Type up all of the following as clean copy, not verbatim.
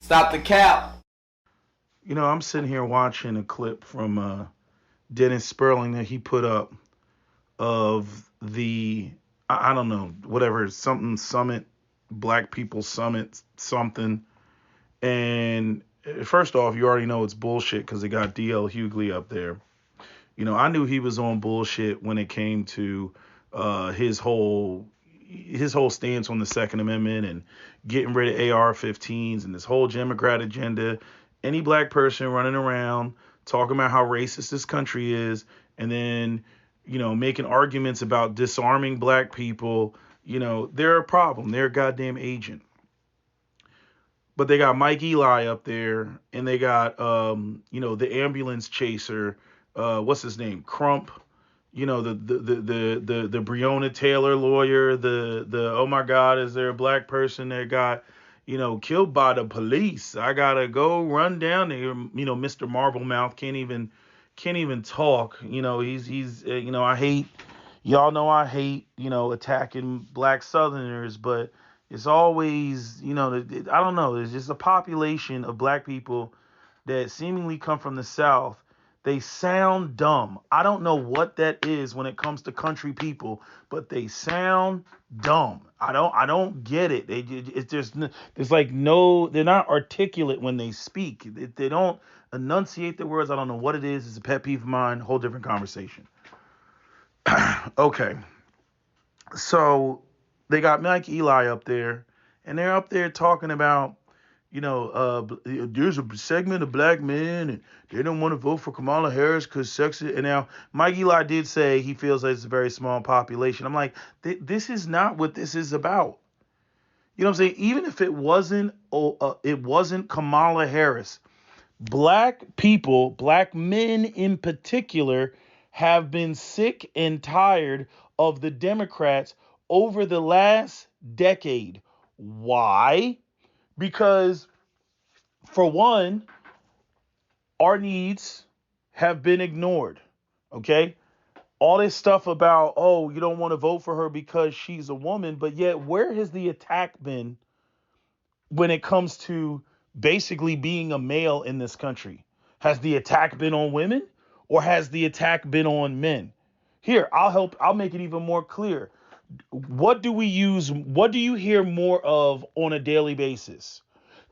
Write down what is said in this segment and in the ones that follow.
Stop the cap. I'm sitting here watching a clip from Dennis Sperling that he put up of the I don't know, whatever, something summit, Black People Summit something. And first off, you already know it's bullshit because they got DL Hughley up there. I knew he was on bullshit when it came to his whole stance on the Second Amendment and getting rid of AR-15s and this whole Democrat agenda. Any black person running around talking about how racist this country is, and then making arguments about disarming black people. They're a problem. They're a goddamn agent. But they got Mike Eli up there, and they got the ambulance chaser. What's his name? Crump. The Breonna Taylor lawyer. The oh my God, is there a black person that got killed by the police? I gotta go run down there. Mr. Marblemouth can't even talk. He's I hate, y'all know I hate attacking black Southerners, but it's always I don't know. There's just a population of black people that seemingly come from the South. They sound dumb. I don't know what that is when it comes to country people, but they sound dumb. I don't get it. It's just there's like no, they're not articulate when they speak. They don't enunciate the words. I don't know what it is. It's a pet peeve of mine. Whole different conversation. Okay. So they got Mike Eli up there, and they're up there talking about, there's a segment of black men, and they don't want to vote for Kamala Harris because sex. And now Mike Eli did say he feels like it's a very small population. I'm like, this is not what this is about. You know what I'm saying? Even if it wasn't Kamala Harris, black people, black men in particular, have been sick and tired of the Democrats over the last decade. Why? Because, for one, our needs have been ignored. Okay? All this stuff about, oh, you don't want to vote for her because she's a woman, but yet where has the attack been when it comes to basically being a male in this country? Has the attack been on women, or has the attack been on men? Here, I'll make it even more clear. What do you hear more of on a daily basis?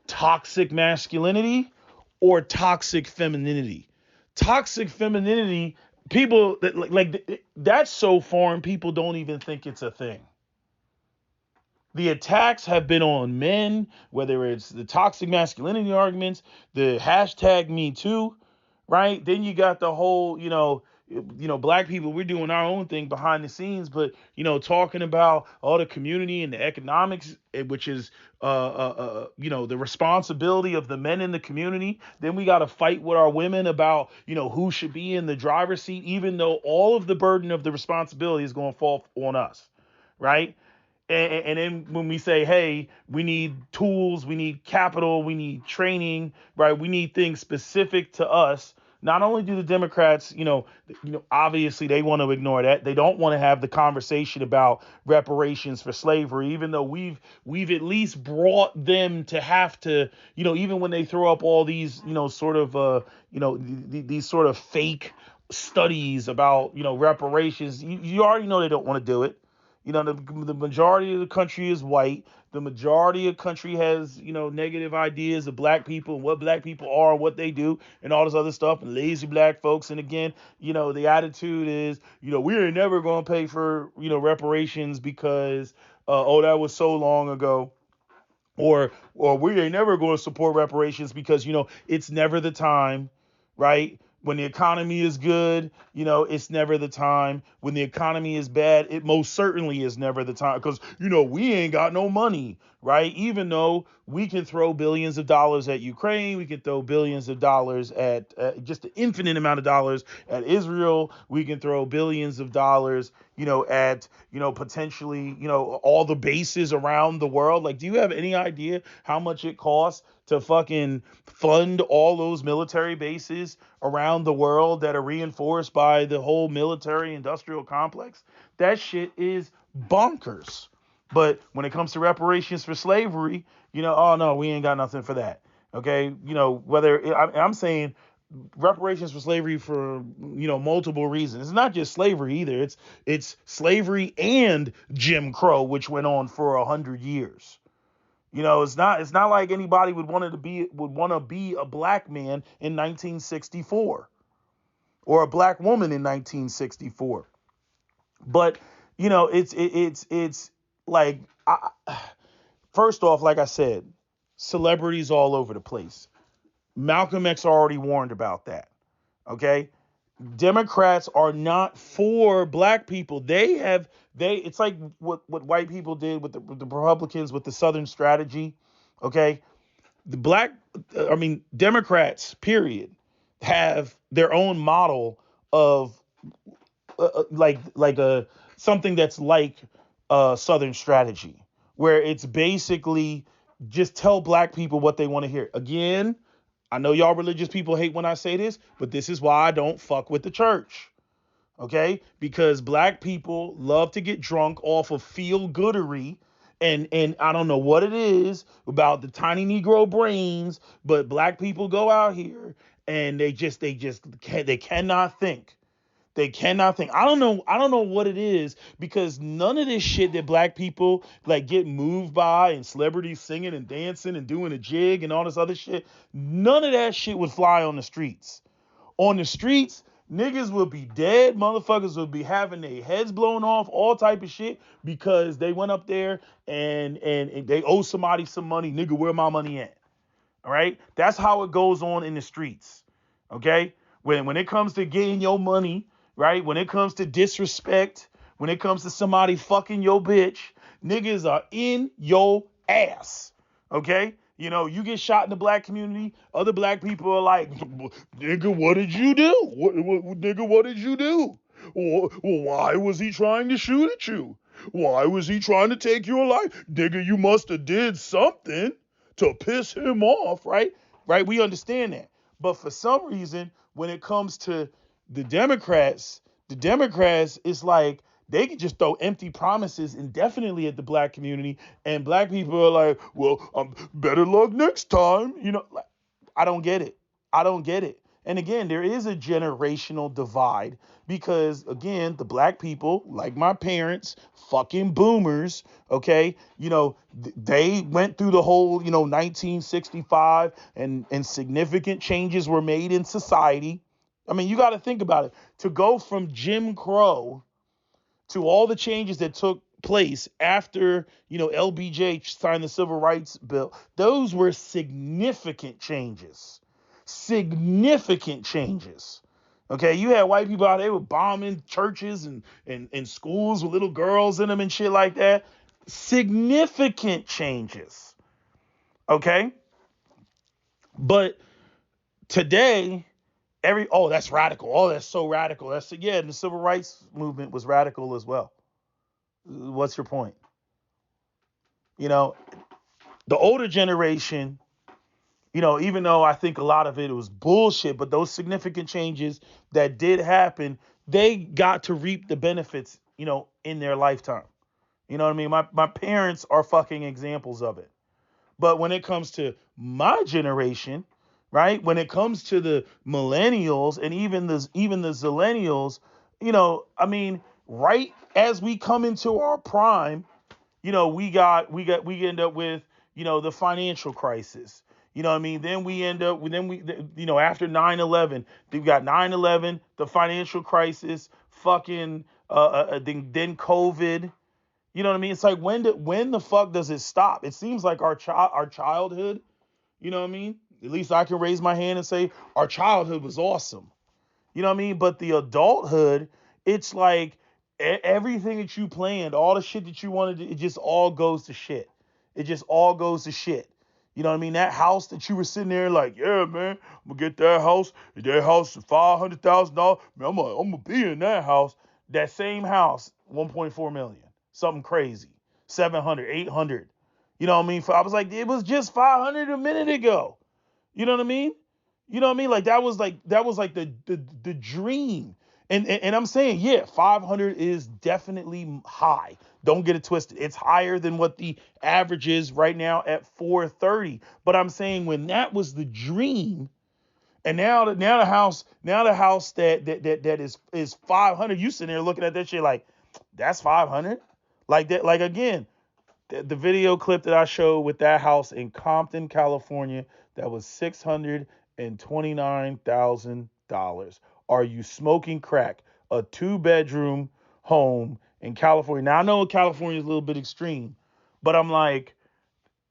Toxic masculinity or toxic femininity? Toxic femininity, people that that's so foreign, people don't even think it's a thing. The attacks have been on men, whether it's the toxic masculinity arguments, the hashtag Me Too, right? Then you got the whole, black people. We're doing our own thing behind the scenes, but talking about all the community and the economics, which is, the responsibility of the men in the community. Then we got to fight with our women about, who should be in the driver's seat, even though all of the burden of the responsibility is going to fall on us, right? And then when we say, hey, we need tools, we need capital, we need training, right? We need things specific to us. Not only do the Democrats, obviously they want to ignore that. They don't want to have the conversation about reparations for slavery, even though we've at least brought them to have to, even when they throw up all these, these sort of fake studies about, reparations. You already know they don't want to do it. The majority of the country is white. The majority of the country has, negative ideas of black people and what black people are and what they do and all this other stuff, and lazy black folks. And again, the attitude is, we ain't never going to pay for, reparations because, that was so long ago. Or we ain't never going to support reparations because, it's never the time, right? When the economy is good, it's never the time. When the economy is bad, it most certainly is never the time because, we ain't got no money, right? Even though we can throw billions of dollars at Ukraine, we can throw billions of dollars at just an infinite amount of dollars at Israel. We can throw billions of dollars, at, potentially, all the bases around the world. Like, do you have any idea how much it costs to fucking fund all those military bases around the world that are reinforced by the whole military industrial complex? That shit is bonkers. But when it comes to reparations for slavery, oh no, we ain't got nothing for that. Okay, whether I'm saying reparations for slavery for multiple reasons. It's not just slavery either. It's slavery and Jim Crow, which went on for 100 years. It's not like anybody would want to be a black man in 1964 or a black woman in 1964. But it's like first off, like I said, celebrities all over the place. Malcolm X already warned about that. Okay, Democrats are not for black people. It's like what white people did with the Republicans with the Southern strategy. Okay, the Democrats, period, have their own model of like a something that's like Southern strategy, where it's basically just tell black people what they want to hear. Again, I know y'all religious people hate when I say this, but this is why I don't fuck with the church. Okay? Because black people love to get drunk off of feel goodery. And I don't know what it is about the tiny Negro brains, but black people go out here and they cannot think. They cannot think. I don't know what it is, because none of this shit that black people like get moved by, and celebrities singing and dancing and doing a jig and all this other shit, none of that shit would fly on the streets. On the streets, niggas would be dead. Motherfuckers would be having their heads blown off, all type of shit, because they went up there and they owe somebody some money. Nigga, where my money at? All right? That's how it goes on in the streets. Okay? When it comes to getting your money, right? When it comes to disrespect, when it comes to somebody fucking your bitch, niggas are in your ass. Okay? You get shot in the black community, other black people are like, nigga, what did you do? Nigga, what did you do? Well, why was he trying to shoot at you? Why was he trying to take your life? Nigga, you must have did something to piss him off, right? Right? We understand that. But for some reason, when it comes to the Democrats, it's like they can just throw empty promises indefinitely at the black community, and black people are like, well, better luck next time. Like, I don't get it. I don't get it. And again, there is a generational divide, because again, the black people, like my parents, fucking boomers, okay, they went through the whole, 1965, and significant changes were made in society. I mean, you got to think about it. To go from Jim Crow to all the changes that took place after, LBJ signed the Civil Rights Bill, those were significant changes. Significant changes. Okay, you had white people out there with bombing churches and schools with little girls in them and shit like that. Significant changes. Okay? But today, that's radical. Oh, that's so radical. And the civil rights movement was radical as well. What's your point? The older generation, even though I think a lot of it was bullshit, but those significant changes that did happen, they got to reap the benefits, in their lifetime. You know what I mean? My parents are fucking examples of it. But when it comes to my generation, right? When it comes to the millennials and even the zillennials, right as we come into our prime, we end up with, the financial crisis. You know what I mean? After 9/11, we've got 9/11, the financial crisis, fucking, then COVID. You know what I mean? It's like, when the fuck does it stop? It seems like our childhood, you know what I mean? At least I can raise my hand and say our childhood was awesome. You know what I mean? But the adulthood, it's like everything that you planned, all the shit that you wanted to, it just all goes to shit. It just all goes to shit. You know what I mean? That house that you were sitting there like, yeah, man, I'm gonna get that house. That house is $500,000. Man, I'm gonna be in that house. That same house, 1.4 million, something crazy, 700, 800. You know what I mean? I was like, it was just 500 a minute ago. You know what I mean? You know what I mean? Like that was like the dream. And I'm saying, yeah, 500 is definitely high. Don't get it twisted. It's higher than what the average is right now at 430. But I'm saying when that was the dream, and now the house that is 500, you sitting there looking at that shit like that's 500, like that, like again, the video clip that I showed with that house in Compton, California, that was $629,000. Are you smoking crack? A 2-bedroom home in California. Now I know California is a little bit extreme, but I'm like,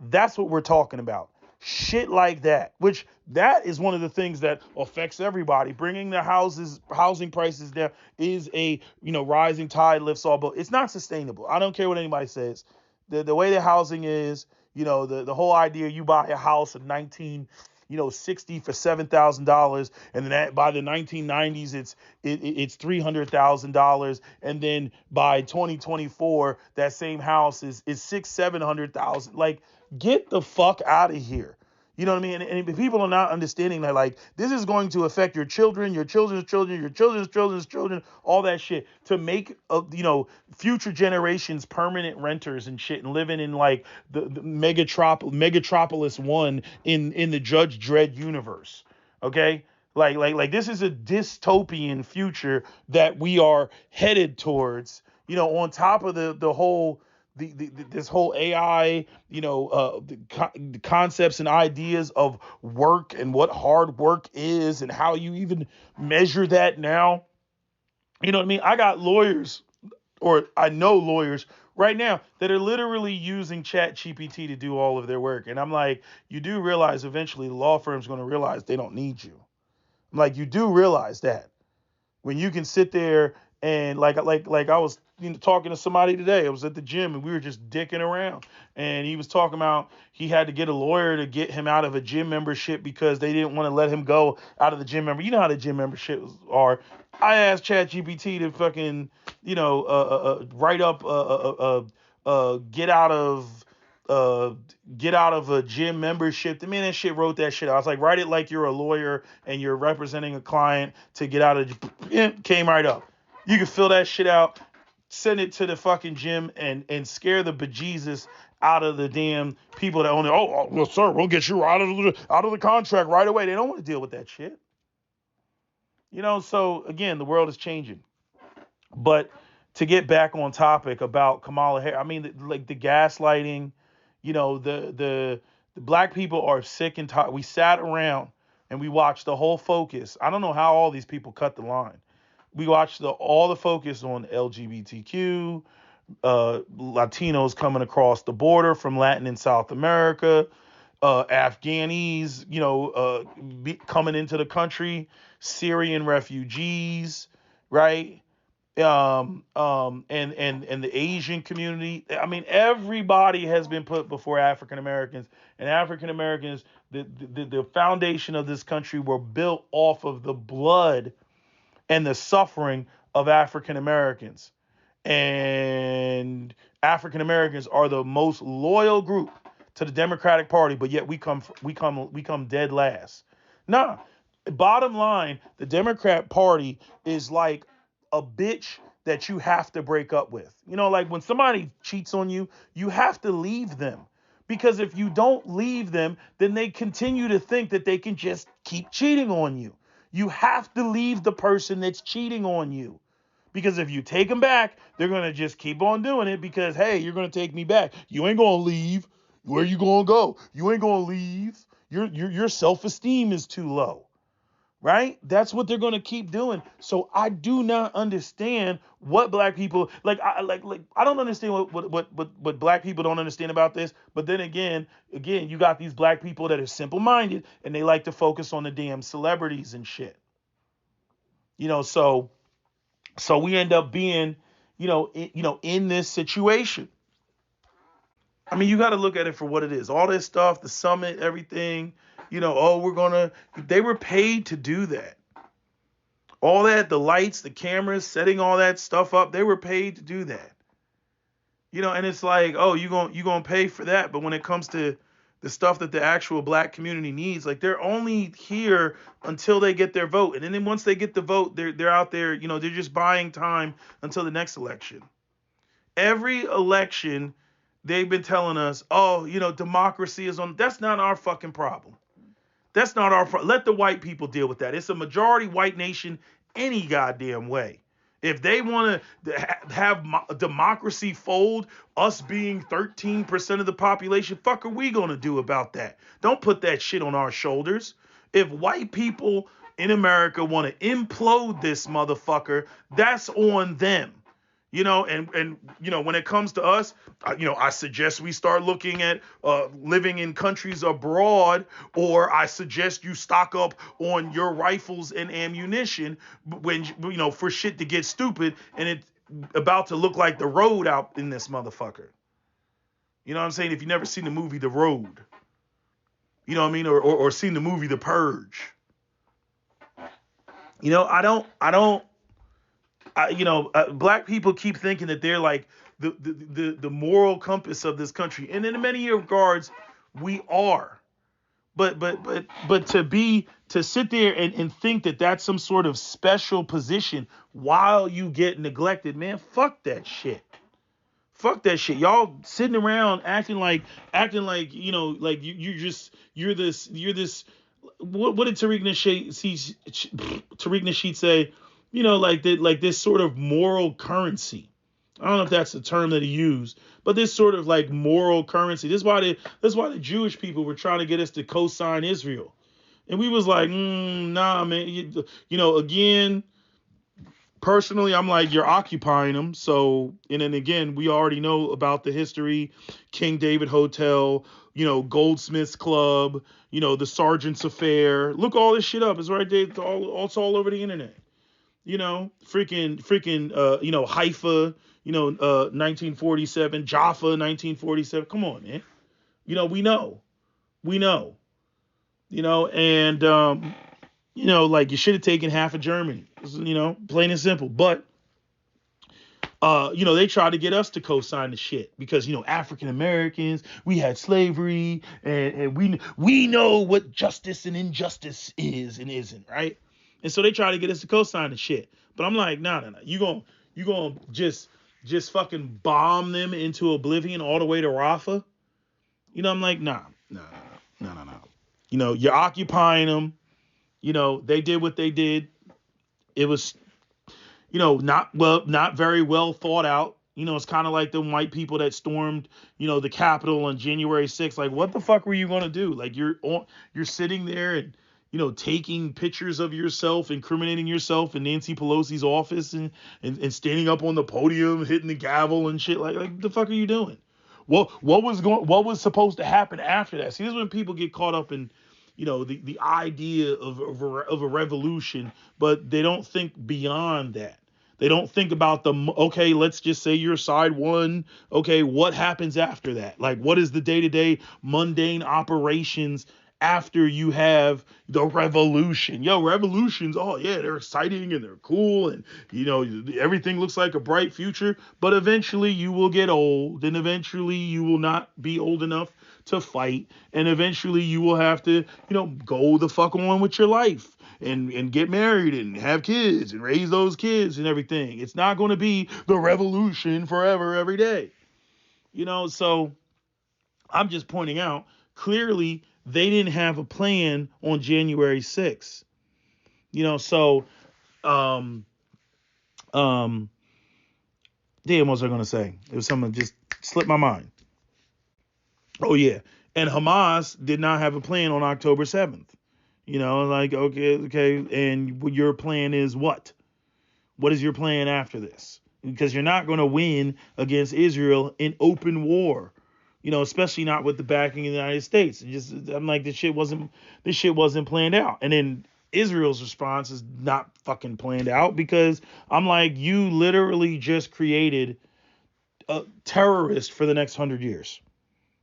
that's what we're talking about. Shit like that, which that is one of the things that affects everybody. Bringing the housing prices down is a rising tide lifts all boats. It's not sustainable. I don't care what anybody says. The way the housing is, the whole idea you buy a house in 1960 for $7,000, and then by the 1990s it's $300,000, and then by 2024 that same house is 600,000-700,000. Like, get the fuck out of here. You know what I mean? And if people are not understanding that, like, this is going to affect your children, your children's children, your children's children, all that shit, to make future generations permanent renters and shit, and living in like the Megatropolis One in the Judge Dredd universe. Okay, like this is a dystopian future that we are headed towards. On top of the whole this whole AI, the concepts and ideas of work and what hard work is and how you even measure that now. You know what I mean? I got lawyers, or I know lawyers right now that are literally using Chat GPT to do all of their work. And I'm like, you do realize eventually the law firm's going to realize they don't need you. I'm like, you do realize that when you can sit there and like I was talking to somebody today. I was at the gym and we were just dicking around, and he was talking about he had to get a lawyer to get him out of a gym membership because they didn't want to let him go out of the gym member. You know how the gym memberships are. I asked ChatGPT to fucking write up get out of uh get out of a gym membership. The man that shit wrote that shit out. I was like, write it like you're a lawyer and you're representing a client to get out of. Came right up. You can fill that shit out, send it to the fucking gym, and scare the bejesus out of the damn people that own it. Oh, well, sir, we'll get you out of the contract right away. They don't want to deal with that shit. So again, the world is changing. But to get back on topic about Kamala Harris, I mean, like the gaslighting, the black people are sick and tired. We sat around and we watched the whole focus. I don't know how all these people cut the line. We watched all the focus on LGBTQ, Latinos coming across the border from Latin and South America, Afghanis, coming into the country, Syrian refugees, right? And the Asian community. I mean, everybody has been put before African Americans, and African Americans, the foundation of this country were built off of the blood and the suffering of African Americans. And African Americans are the most loyal group to the Democratic Party, but yet we come dead last. Nah, bottom line, the Democrat Party is like a bitch that you have to break up with. Like when somebody cheats on you, you have to leave them. Because if you don't leave them, then they continue to think that they can just keep cheating on you. You have to leave the person that's cheating on you. Because if you take them back, they're going to just keep on doing it because, hey, you're going to take me back. You ain't going to leave. Where you going to go? You ain't going to leave. Your self-esteem is too low. Right? That's what they're going to keep doing. So I do not understand what black people I don't understand what black people don't understand about this. But then again, you got these black people that are simple-minded and they like to focus on the damn celebrities and shit. So we end up being, in this situation. I mean, you got to look at it for what it is. All this stuff, the summit, everything, they were paid to do that. All that, the lights, the cameras, setting all that stuff up, they were paid to do that. And it's like, oh, you going to pay for that, but when it comes to the stuff that the actual black community needs. Like they're only here until they get their vote, and then once they get the vote, they're out there. They're just buying time until the next election. Every election, they've been telling us, oh, democracy is on. That's not our fucking problem. That's not our problem. Let the white people deal with that. It's a majority white nation any goddamn way. If they want to have democracy fold, us being 13% of the population, fuck are we going to do about that? Don't put that shit on our shoulders. If white people in America want to implode this motherfucker, that's on them. And when it comes to us, I suggest we start looking at living in countries abroad, or I suggest you stock up on your rifles and ammunition when for shit to get stupid and it's about to look like the road out in this motherfucker. You know what I'm saying? If you never seen the movie The Road, you know what I mean, or seen the movie The Purge. Black people keep thinking that they're like the moral compass of this country, and in many regards, we are. But to sit there and think that that's some sort of special position while you get neglected, man, fuck that shit. Fuck that shit. Y'all sitting around acting like like you're this. What did Tariq Nasheed say? Like this sort of moral currency. I don't know if that's the term that he used, but this sort of like moral currency. This is why the Jewish people were trying to get us to co-sign Israel, and we was like, nah, man. Again, personally, I'm like, you're occupying them. So, and then again, we already know about the history, King David Hotel, Goldsmiths Club, the Sergeant's Affair. Look all this shit up. It's right there. It's all over the internet. Haifa, 1947, Jaffa, 1947. Come on, man. We know, and, like you should have taken half of Germany, plain and simple. But, they tried to get us to co-sign the shit because, African Americans, we had slavery and we know what justice and injustice is and isn't, right? And so they try to get us to co-sign the shit. But I'm like, no. You gonna just fucking bomb them into oblivion all the way to Rafah? I'm like, no. You're occupying them. They did what they did. It was, not very well thought out. It's kind of like the white people that stormed, the Capitol on January 6th. Like, what the fuck were you gonna do? Like, you're sitting there and, taking pictures of yourself, incriminating yourself in Nancy Pelosi's office and standing up on the podium, hitting the gavel and shit. Like what the fuck are you doing? What was supposed to happen after that? See, this is when people get caught up in, the idea of a revolution, but they don't think beyond that. They don't think about okay, let's just say you're side one. Okay, what happens after that? Like, what is the day-to-day mundane operations after you have the revolution? Revolutions, oh yeah, they're exciting and they're cool and, everything looks like a bright future, but eventually you will get old and eventually you will not be old enough to fight. And eventually you will have to, go the fuck on with your life and get married and have kids and raise those kids and everything. It's not going to be the revolution forever, every day. So I'm just pointing out, clearly they didn't have a plan on January 6th. So, damn, what was I going to say? It was something that just slipped my mind. Oh, yeah. And Hamas did not have a plan on October 7th. Okay. And your plan is what? What is your plan after this? Because you're not going to win against Israel in open war. Especially not with the backing of the United States. I'm like, this shit wasn't planned out. And then Israel's response is not fucking planned out because I'm like, you literally just created a terrorist for the next 100 years.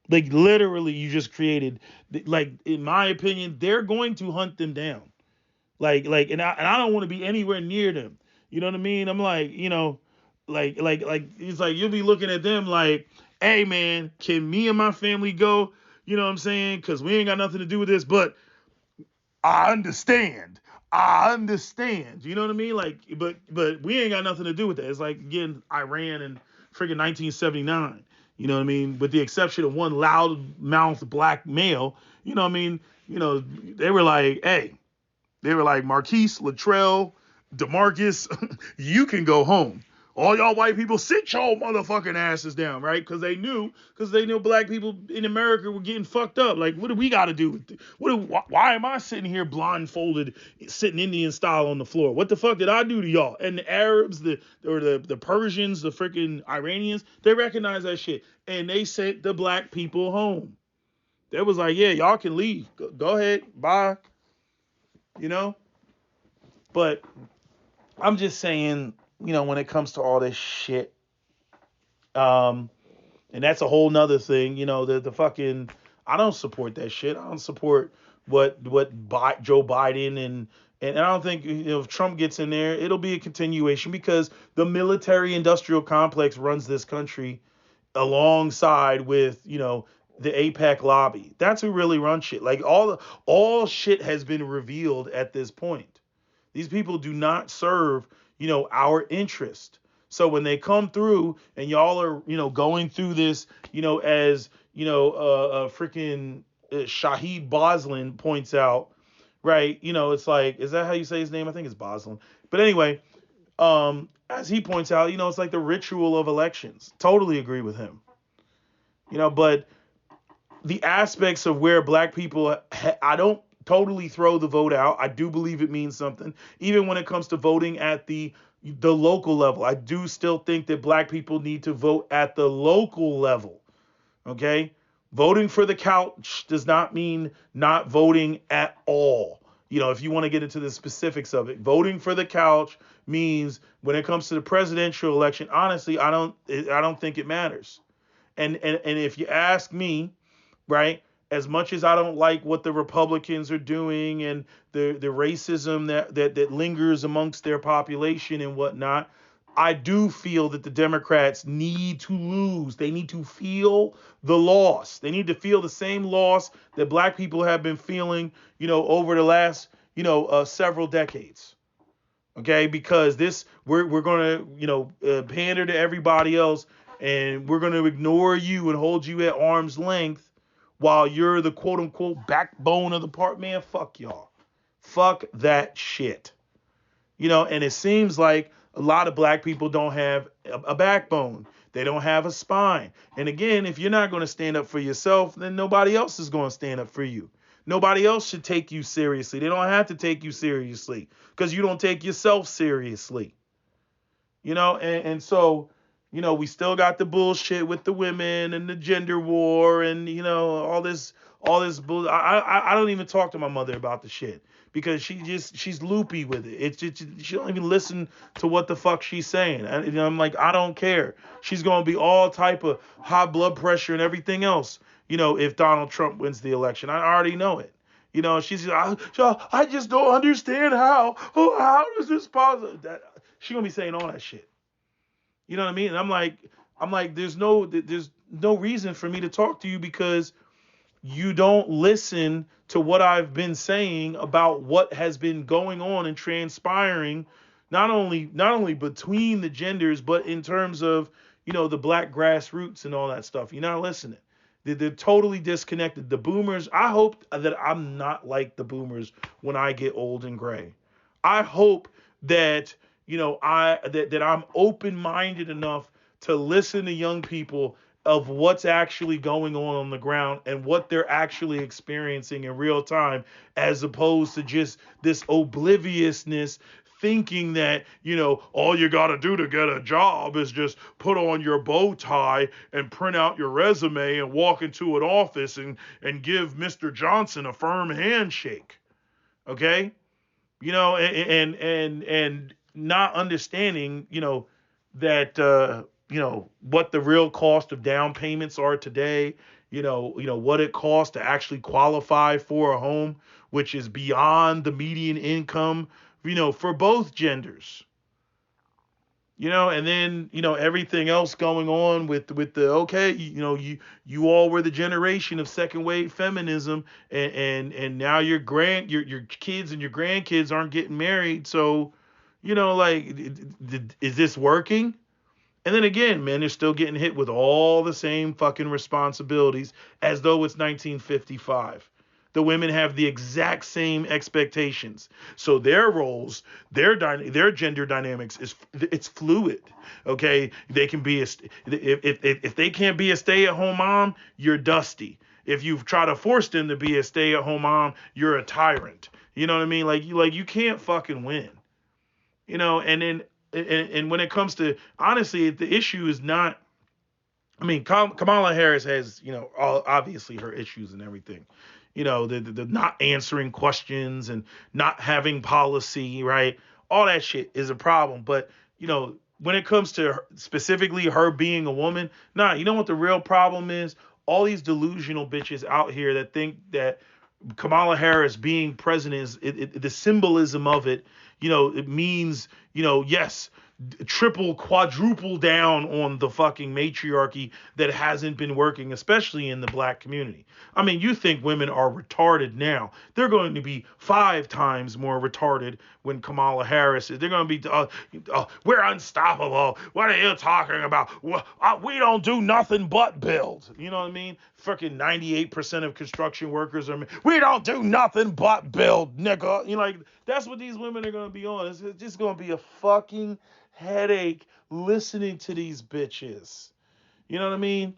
Like, literally, you just created, like, in my opinion, they're going to hunt them down. And I don't want to be anywhere near them. You know what I mean? I'm like, it's like you'll be looking at them like, hey man, can me and my family go? You know what I'm saying? Because we ain't got nothing to do with this, but I understand. I understand. You know what I mean? Like, but we ain't got nothing to do with that. It's like again, Iran and freaking 1979. You know what I mean? With the exception of one loud-mouthed black male. You know what I mean? They were like, hey, they were like, Marquise, Latrell, DeMarcus, you can go home. All y'all white people, sit y'all motherfucking asses down, right? Because they knew black people in America were getting fucked up. Like, what do we got to do? Why am I sitting here blindfolded, sitting Indian style on the floor? What the fuck did I do to y'all? And the Arabs, the Persians, the freaking Iranians, they recognize that shit, and they sent the black people home. They was like, yeah, y'all can leave. Go ahead, bye. You know, but I'm just saying, when it comes to all this shit, um, and that's a whole nother thing, the fucking, I don't support that shit. I don't support what Joe Biden and I don't think, if Trump gets in there, it'll be a continuation because the military industrial complex runs this country alongside with, the APEC lobby. That's who really runs shit. Like all shit has been revealed at this point. These people do not serve, our interest. So when they come through and y'all are, going through this, as, freaking Shahid Boslin points out, right? It's like, is that how you say his name? I think it's Boslin. But anyway, as he points out, it's like the ritual of elections. Totally agree with him. But the aspects of where black people, I don't totally throw the vote out. I do believe it means something. Even when it comes to voting at the local level, I do still think that black people need to vote at the local level. Okay? Voting for the couch does not mean not voting at all. If you want to get into the specifics of it, voting for the couch means when it comes to the presidential election, honestly, I don't think it matters. And if you ask me, right, as much as I don't like what the Republicans are doing and the racism that lingers amongst their population and whatnot, I do feel that the Democrats need to lose. They need to feel the loss. They need to feel the same loss that black people have been feeling, over the last, several decades. Okay, because we're gonna pander to everybody else, and we're gonna ignore you and hold you at arm's length while you're the quote unquote backbone of the part. Man, fuck y'all, fuck that shit. And it seems like a lot of black people don't have a backbone. They don't have a spine. And again, if you're not going to stand up for yourself, then nobody else is going to stand up for you. Nobody else should take you seriously. They don't have to take you seriously because you don't take yourself seriously. And so, we still got the bullshit with the women and the gender war and, all this bull. I don't even talk to my mother about the shit because she's loopy with it. It's just, she don't even listen to what the fuck she's saying. And I'm like, I don't care. She's going to be all type of high blood pressure and everything else, if Donald Trump wins the election. I already know it. She's I just don't understand how is this possible? She's going to be saying all that shit. You know what I mean? And I'm like, there's no reason for me to talk to you because you don't listen to what I've been saying about what has been going on and transpiring, not only between the genders, but in terms of, the black grassroots and all that stuff. You're not listening. They're totally disconnected. The boomers, I hope that I'm not like the boomers when I get old and gray. I hope that, that I'm open-minded enough to listen to young people of what's actually going on the ground and what they're actually experiencing in real time, as opposed to just this obliviousness thinking that, all you got to do to get a job is just put on your bow tie and print out your resume and walk into an office and give Mr. Johnson a firm handshake. Okay? And not understanding, that, what the real cost of down payments are today, what it costs to actually qualify for a home, which is beyond the median income, for both genders. And then everything else going on with the okay, you all were the generation of second wave feminism, and now your kids and your grandkids aren't getting married, so like, is this working? And then again, men are still getting hit with all the same fucking responsibilities as though it's 1955. The women have the exact same expectations. So their roles, their gender dynamics it's fluid. Okay, they can be if they can't be a stay-at-home mom, you're dusty. If you try to force them to be a stay-at-home mom, you're a tyrant. You know what I mean? Like you can't fucking win. And then and when it comes to, honestly, the issue is not, I mean, Kamala Harris has, obviously her issues and everything. The not answering questions and not having policy, right? All that shit is a problem. But, when it comes to specifically her being a woman, nah, you know what the real problem is? All these delusional bitches out here that think that Kamala Harris being president is the symbolism of it. It means, yes, triple, quadruple down on the fucking matriarchy that hasn't been working, especially in the black community. I mean, you think women are retarded now. They're going to be 5 times more retarded when Kamala Harris is. They're going to be, we're unstoppable. What are you talking about? We don't do nothing but build. You know what I mean? Freaking 98% of construction workers are, we don't do nothing but build, nigga. Like, that's what these women are going to be on. It's just going to be a fucking headache listening to these bitches. You know what I mean?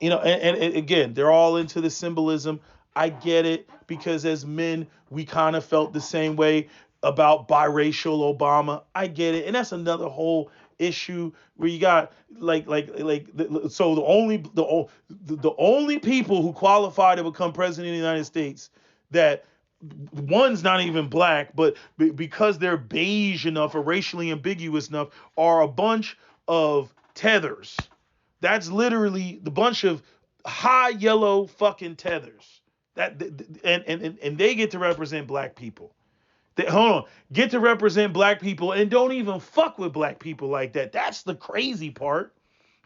And again, they're all into the symbolism. I get it, because as men, we kind of felt the same way about biracial Obama. I get it, and that's another whole issue where you got so the only people who qualify to become president of the United States that one's not even black, but because they're beige enough or racially ambiguous enough, are a bunch of tethers. That's literally the bunch of high yellow fucking tethers. And they get to represent black people. Hold on, get to represent black people and don't even fuck with black people like that. That's the crazy part.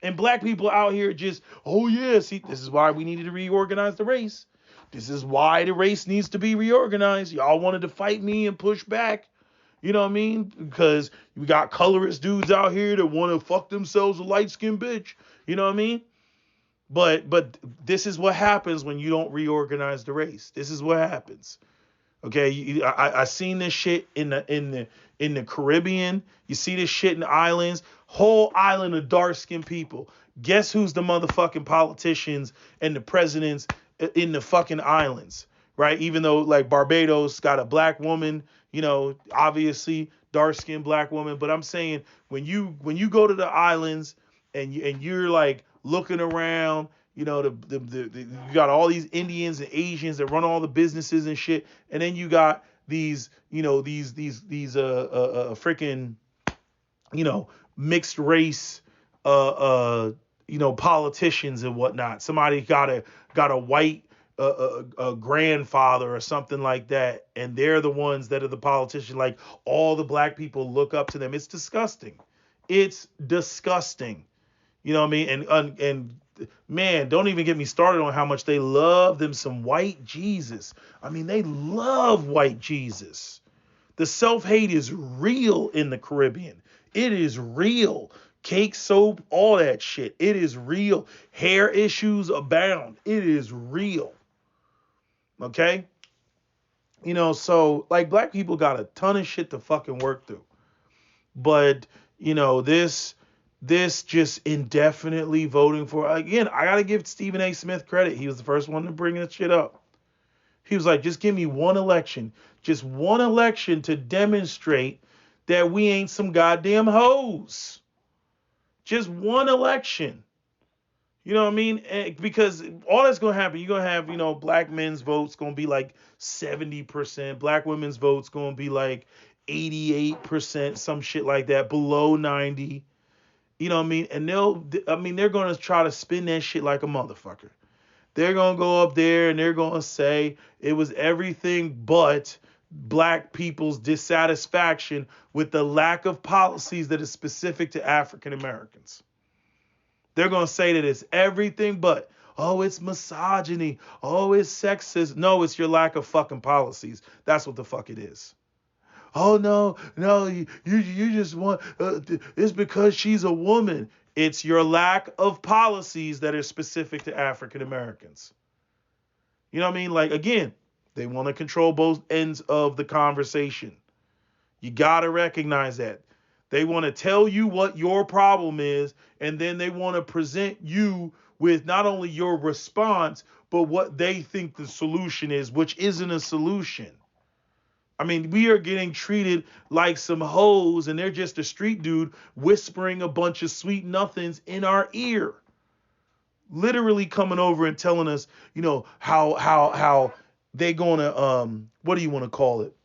And black people out here just, oh yeah, see, this is why we needed to reorganize the race. This is why the race needs to be reorganized. Y'all wanted to fight me and push back. You know what I mean? Because we got colorist dudes out here that want to fuck themselves a light-skinned bitch. You know what I mean? But this is what happens when you don't reorganize the race. This is what happens. Okay, I seen this shit in the Caribbean. You see this shit in the islands. Whole island of dark-skinned people. Guess who's the motherfucking politicians and the presidents in the fucking islands, right? Even though, like, Barbados got a black woman, obviously dark-skinned black woman. But I'm saying, when you go to the islands and you're like looking around, you got all these Indians and Asians that run all the businesses and shit, and then you got these freaking mixed race politicians and whatnot. Somebody got a white grandfather or something like that, and they're the ones that are the politicians. Like, all the black people look up to them. It's disgusting. It's disgusting. You know what I mean? And man, don't even get me started on how much they love them some white Jesus. I mean, they love white Jesus. The self-hate is real in the Caribbean. It is real. Cake, soap, all that shit. It is real. Hair issues abound. It is real. Okay? So, like, black people got a ton of shit to fucking work through. But, this just indefinitely voting for, again, I gotta give Stephen A. Smith credit. He was the first one to bring this shit up. He was like, just give me one election to demonstrate that we ain't some goddamn hoes. Just one election. You know what I mean? Because all that's going to happen, you're going to have, black men's votes going to be like 70%. Black women's votes going to be like 88%, some shit like that, below 90. You know what I mean? And they're going to try to spin that shit like a motherfucker. They're going to go up there and they're going to say it was everything but black people's dissatisfaction with the lack of policies that is specific to African Americans. They're going to say that it's everything but, oh, it's misogyny. Oh, it's sexist. No, it's your lack of fucking policies. That's what the fuck it is. Oh, no, you just want, it's because she's a woman. It's your lack of policies that are specific to African Americans. You know what I mean? Like, again, they want to control both ends of the conversation. You got to recognize that. They want to tell you what your problem is, and then they want to present you with not only your response, but what they think the solution is, which isn't a solution. I mean, we are getting treated like some hoes, and they're just a street dude whispering a bunch of sweet nothings in our ear. Literally coming over and telling us, how they gonna what do you want to call it?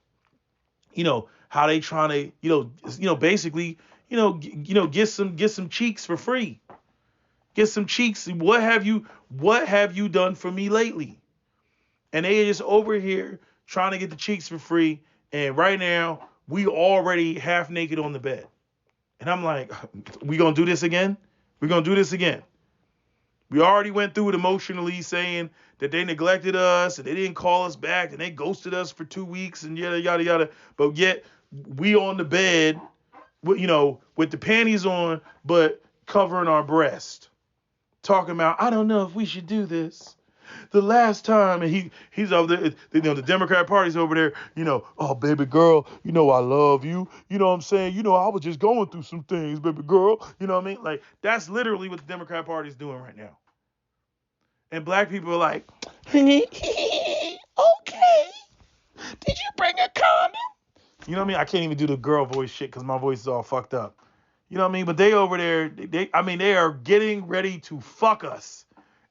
How they trying to, basically, get some cheeks for free. Get some cheeks. What have you done for me lately? And they just over here trying to get the cheeks for free. And right now, we already half naked on the bed. And I'm like, we gonna do this again? We're gonna do this again. We already went through it emotionally, saying that they neglected us and they didn't call us back and they ghosted us for 2 weeks and yada, yada, yada. But yet we on the bed, with the panties on, but covering our breast. Talking about, I don't know if we should do this. The last time, and he's over there, the Democrat Party's over there, oh, baby girl, I love you. You know what I'm saying? I was just going through some things, baby girl. You know what I mean? Like, that's literally what the Democrat Party's doing right now. And black people are like, okay, did you bring a condom? You know what I mean? I can't even do the girl voice shit because my voice is all fucked up. You know what I mean? But they over there, they are getting ready to fuck us.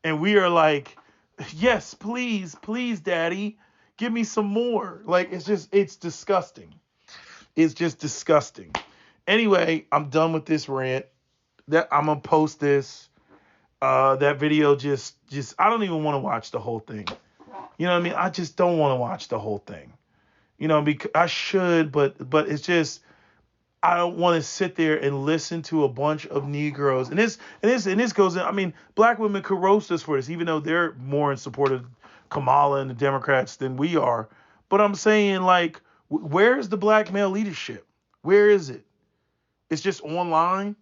And we are like, yes, please, daddy, give me some more. Like, it's disgusting. It's just disgusting. Anyway, I'm done with this rant. I'm going to post this. That video just I don't even want to watch the whole thing. You know what I mean? I just don't want to watch the whole thing. Because I should, but it's just, I don't want to sit there and listen to a bunch of Negroes. And this goes in, I mean, black women could roast us for this, even though they're more in support of Kamala and the Democrats than we are. But I'm saying, like, where's the black male leadership? Where is it? It's just online.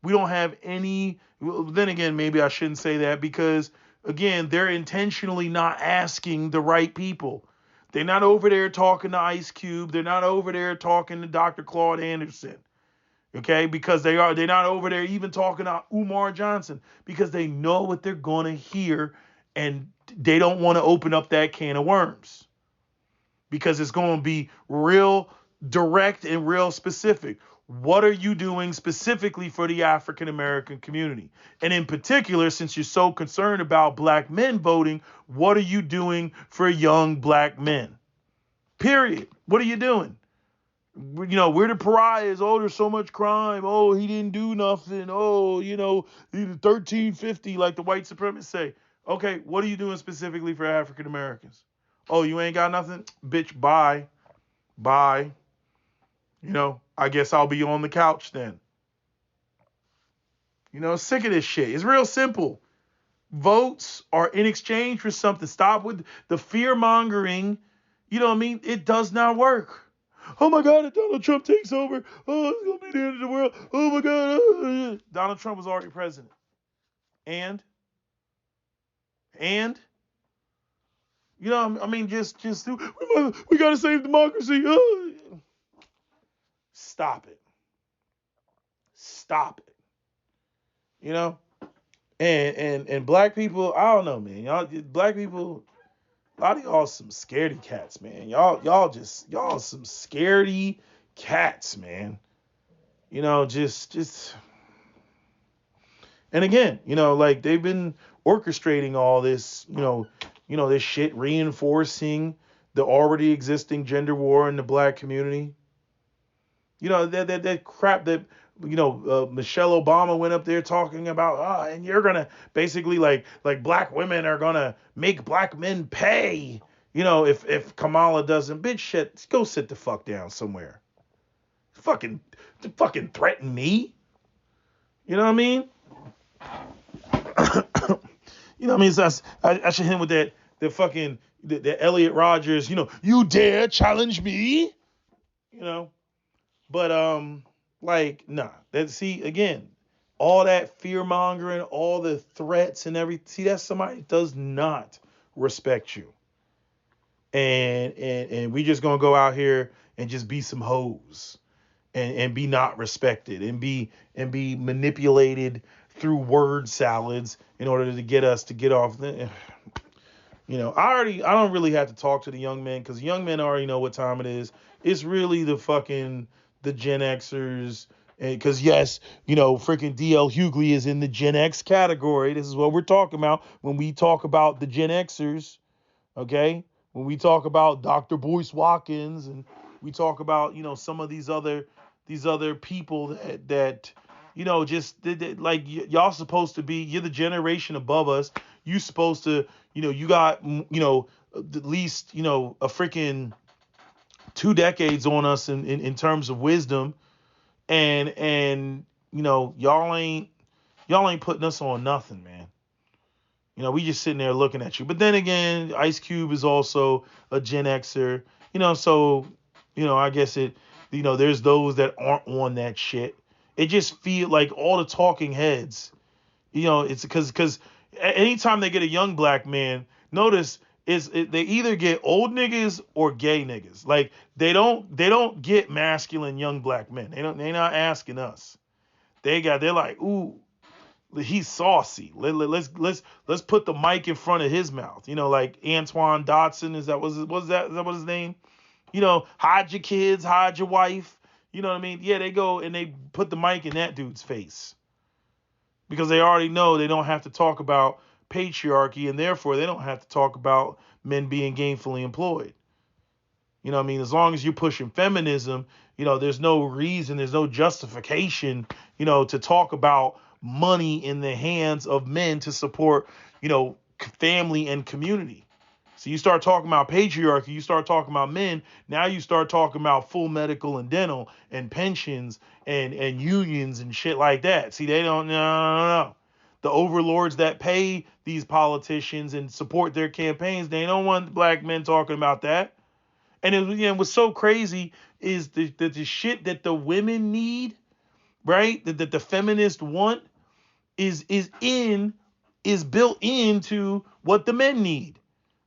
We don't have any. Well, then again, maybe I shouldn't say that because, again, they're intentionally not asking the right people. They're not over there talking to Ice Cube. They're not over there talking to Dr. Claude Anderson. Okay? Because they're not over there even talking to Umar Johnson because they know what they're going to hear and they don't want to open up that can of worms because it's going to be real direct and real specific. What are you doing specifically for the African American community? And in particular, since you're so concerned about black men voting, what are you doing for young black men? Period. What are you doing? We're the pariahs. Oh, there's so much crime. Oh, he didn't do nothing. Oh, he's 1350, like the white supremacists say. Okay, what are you doing specifically for African Americans? Oh, you ain't got nothing? Bitch, bye. Bye. I guess I'll be on the couch then. Sick of this shit. It's real simple. Votes are in exchange for something. Stop with the fear-mongering. You know what I mean? It does not work. Oh my God, if Donald Trump takes over, oh, it's going to be the end of the world. Oh my God. Donald Trump was already president. And? We got to save democracy. Stop it. And black people, I don't know, man. Y'all, black people, a lot of y'all some scaredy cats, man. Y'all some scaredy cats, man. Just. And again, like they've been orchestrating all this, this shit, reinforcing the already existing gender war in the black community. That crap that, Michelle Obama went up there talking about, and you're going to basically like black women are going to make black men pay, if Kamala doesn't, bitch, shit, go sit the fuck down somewhere. Fucking, fucking threaten me. You know what I mean? You know what I mean? So I should hit him with the fucking, the Elliot Rogers, you dare challenge me? You know? But, like, nah. See, again, all that fear mongering, all the threats and everything. See, that's somebody that does not respect you. And we just gonna go out here and just be some hoes and be not respected and be manipulated through word salads in order to get us to get off the. I don't really have to talk to the young men because young men already know what time it is. It's really the Gen Xers. Because yes, freaking DL Hughley is in the Gen X category. This is what we're talking about when we talk about the Gen Xers. Okay, when we talk about Dr. Boyce Watkins and we talk about some of these other people that just like y'all supposed to be. You're the generation above us. You supposed to you got at least a freaking 2 decades on us in terms of wisdom and y'all ain't putting us on nothing, man. We just sitting there looking at you. But then again, Ice Cube is also a Gen Xer. So, I guess there's those that aren't on that shit. It just feel like all the talking heads, it's because anytime they get a young black man, notice they either get old niggas or gay niggas. Like they don't get masculine young black men. They're not asking us. They're like, ooh, he's saucy. Let's put the mic in front of his mouth. Like Antoine Dotson. Is that what his name? Hide your kids, hide your wife. You know what I mean? Yeah, they go and they put the mic in that dude's face because they already know they don't have to talk about patriarchy and therefore they don't have to talk about men being gainfully employed. You know what I mean? As long as you're pushing feminism, there's no reason, there's no justification, to talk about money in the hands of men to support, family and community. So you start talking about patriarchy, you start talking about men, now you start talking about full medical and dental and pensions and unions and shit like that. See, they don't, no. The overlords that pay these politicians and support their campaigns, they don't want black men talking about that. And what's so crazy is the shit that the women need, right? That the feminists want is built into what the men need.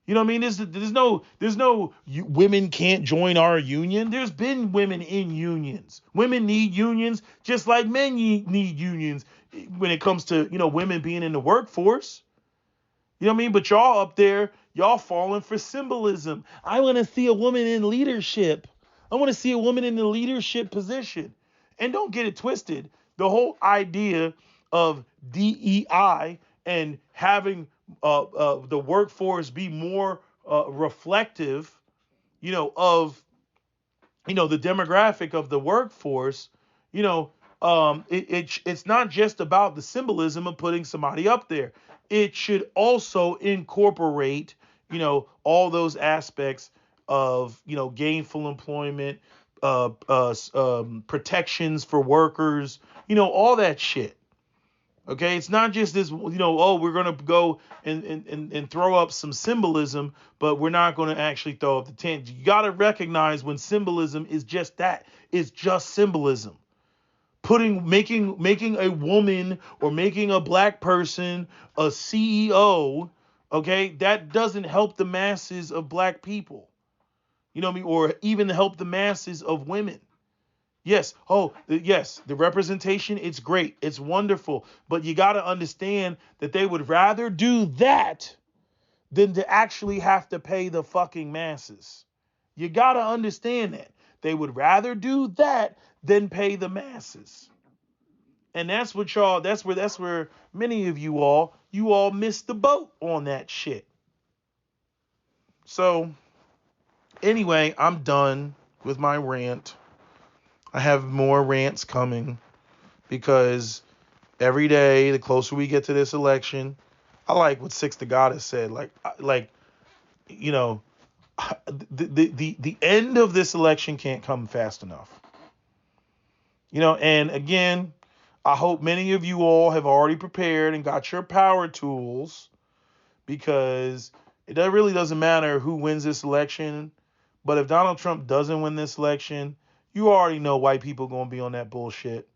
You know what I mean? There's no women can't join our union. There's been women in unions. Women need unions just like men need unions when it comes to women being in the workforce. You know what I mean? But y'all up there, y'all falling for symbolism. I want to see a woman in leadership. I want to see a woman in the leadership position. And don't get it twisted. The whole idea of DEI and having the workforce be more reflective, of the demographic of the workforce, it's not just about the symbolism of putting somebody up there. It should also incorporate, all those aspects of, gainful employment, protections for workers, all that shit. Okay, it's not just this, oh, we're gonna go and throw up some symbolism, but we're not gonna actually throw up the tent. You gotta recognize when symbolism is just that. It's just symbolism. Making a woman or making a black person a CEO, okay, that doesn't help the masses of black people. You know what I mean? Or even help the masses of women. Yes. Oh, yes. The representation, it's great. It's wonderful. But you got to understand that they would rather do that than to actually have to pay the fucking masses. You got to understand that. They would rather do that than pay the masses. And that's where many of you all missed the boat on that shit. So anyway, I'm done with my rant. I have more rants coming because every day, the closer we get to this election, I like what Six to God has said. Like, you know, the end of this election can't come fast enough. And again, I hope many of you all have already prepared and got your power tools, because really doesn't matter who wins this election. But if Donald Trump doesn't win this election, you already know white people going to be on that bullshit.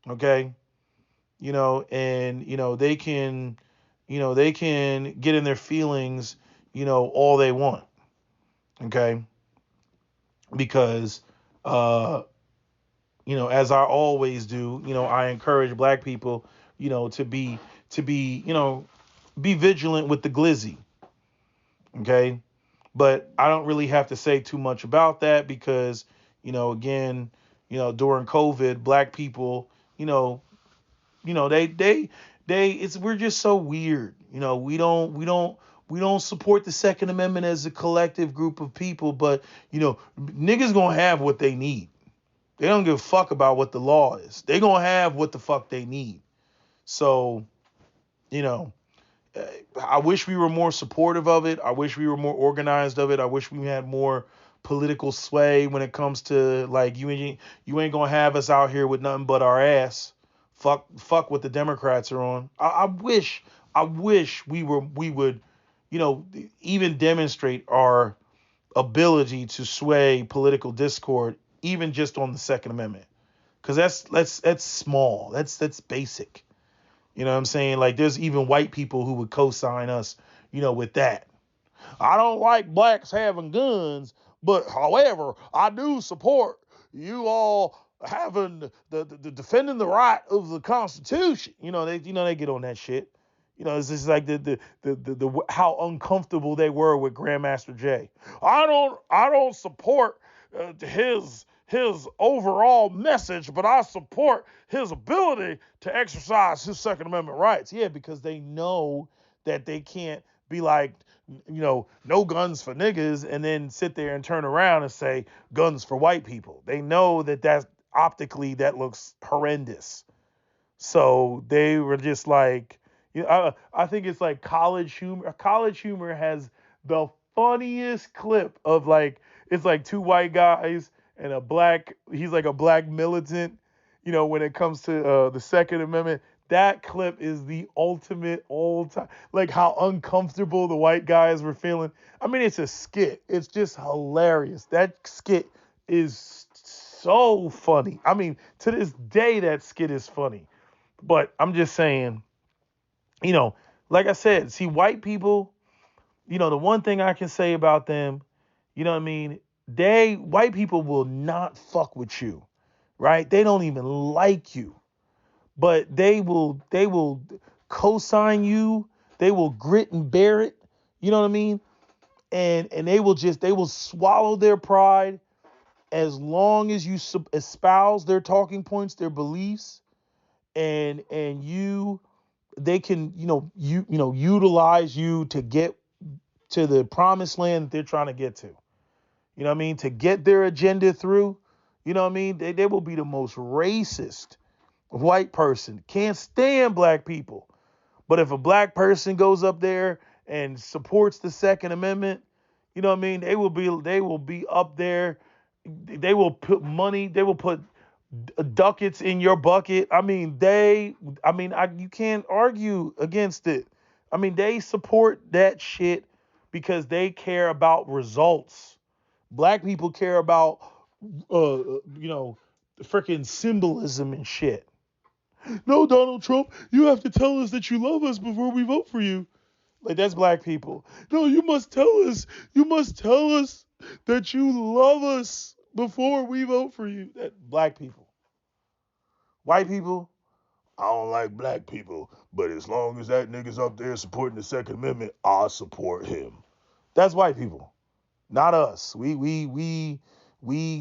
Okay? And they can get in their feelings, all they want. Okay? Because as I always do, I encourage black people, to be, be vigilant with the glizzy. Okay. But I don't really have to say too much about that, because, again, during COVID, black people, we're just so weird. We don't support the Second Amendment as a collective group of people, but, niggas gonna have what they need. They don't give a fuck about what the law is. They gonna have what the fuck they need. So, you know, I wish we were more supportive of it. I wish we were more organized of it. I wish we had more political sway when it comes to, like, you ain't gonna have us out here with nothing but our ass. Fuck what the Democrats are on. I wish we would, even demonstrate our ability to sway political discord, even just on the Second Amendment, because that's small. That's basic. You know what I'm saying? Like, there's even white people who would co-sign us, with that. I don't like blacks having guns, but however, I do support you all having the defending the right of the Constitution. They get on that shit. It's just like the how uncomfortable they were with Grandmaster Jay. I don't support his overall message, but I support his ability to exercise his Second Amendment rights. Yeah, because they know that they can't be like, no guns for niggas, and then sit there and turn around and say guns for white people. They know that optically that looks horrendous. So they were just like, I think it's like College Humor. College Humor has the funniest clip of, like, it's like two white guys and a black. He's like a black militant. When it comes to the Second Amendment, that clip is the ultimate all time. Like, how uncomfortable the white guys were feeling. I mean, it's a skit. It's just hilarious. That skit is so funny. I mean, to this day, that skit is funny. But I'm just saying, like I said, see, white people, the one thing I can say about them, you know what I mean? White people will not fuck with you, right? They don't even like you, but they will co-sign you. They will grit and bear it. You know what I mean? And they will swallow their pride as long as you espouse their talking points, their beliefs, and they can, utilize you to get to the promised land that they're trying to get to. You know what I mean? To get their agenda through. You know what I mean? They will be the most racist white person. Can't stand black people. But if a black person goes up there and supports the Second Amendment, you know what I mean? They will be up there. They will put money. They will put ducats in your bucket. I mean, you can't argue against it. I mean, they support that shit because they care about results. Black people care about, freaking symbolism and shit. No, Donald Trump, you have to tell us that you love us before we vote for you. Like, that's black people. No, you must tell us that you love us before we vote for you. That black people. White people, I don't like black people, but as long as that nigga's up there supporting the Second Amendment, I support him. That's white people, not us. We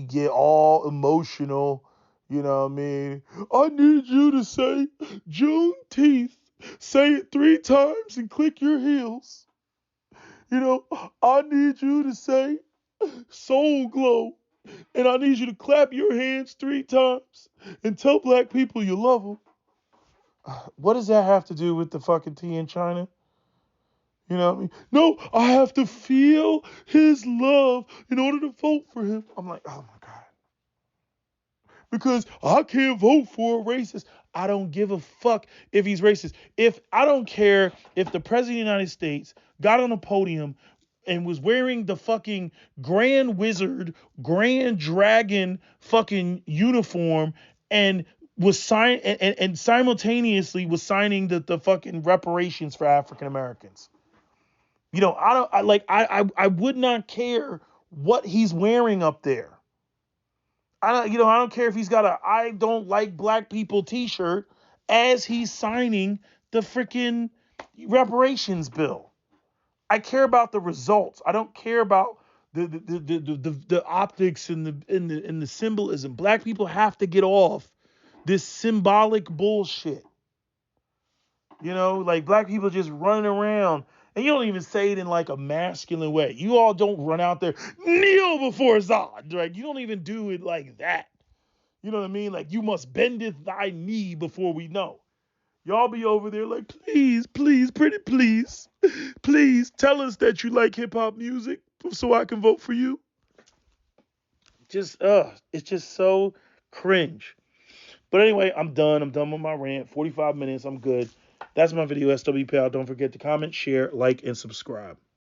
get all emotional. You know what I mean? I need you to say Juneteenth. Say it 3 times and click your heels. I need you to say Soul Glow. And I need you to clap your hands 3 times and tell black people you love them. What does that have to do with the fucking tea in China? You know what I mean? No, I have to feel his love in order to vote for him. I'm like, oh my God. Because I can't vote for a racist. I don't give a fuck if he's racist. If I don't care if the president of the United States got on a podium and was wearing the fucking grand wizard, grand dragon fucking uniform and was and simultaneously was signing the fucking reparations for African Americans. You know, I would not care what he's wearing up there. I don't care if he's got a "I don't like black people" T-shirt as he's signing the freaking reparations bill. I care about the results. I don't care about the optics and the symbolism. Black people have to get off this symbolic bullshit. You know, like black people just running around. And you don't even say it in like a masculine way. You all don't run out there, kneel before Zod. Right? You don't even do it like that. You know what I mean? Like, you must bendeth thy knee before we know. Y'all be over there like, please, please, pretty please, please tell us that you like hip hop music so I can vote for you. It's just so cringe. But anyway, I'm done. I'm done with my rant. 45 minutes. I'm good. That's my video, SWPal. Don't forget to comment, share, like, and subscribe.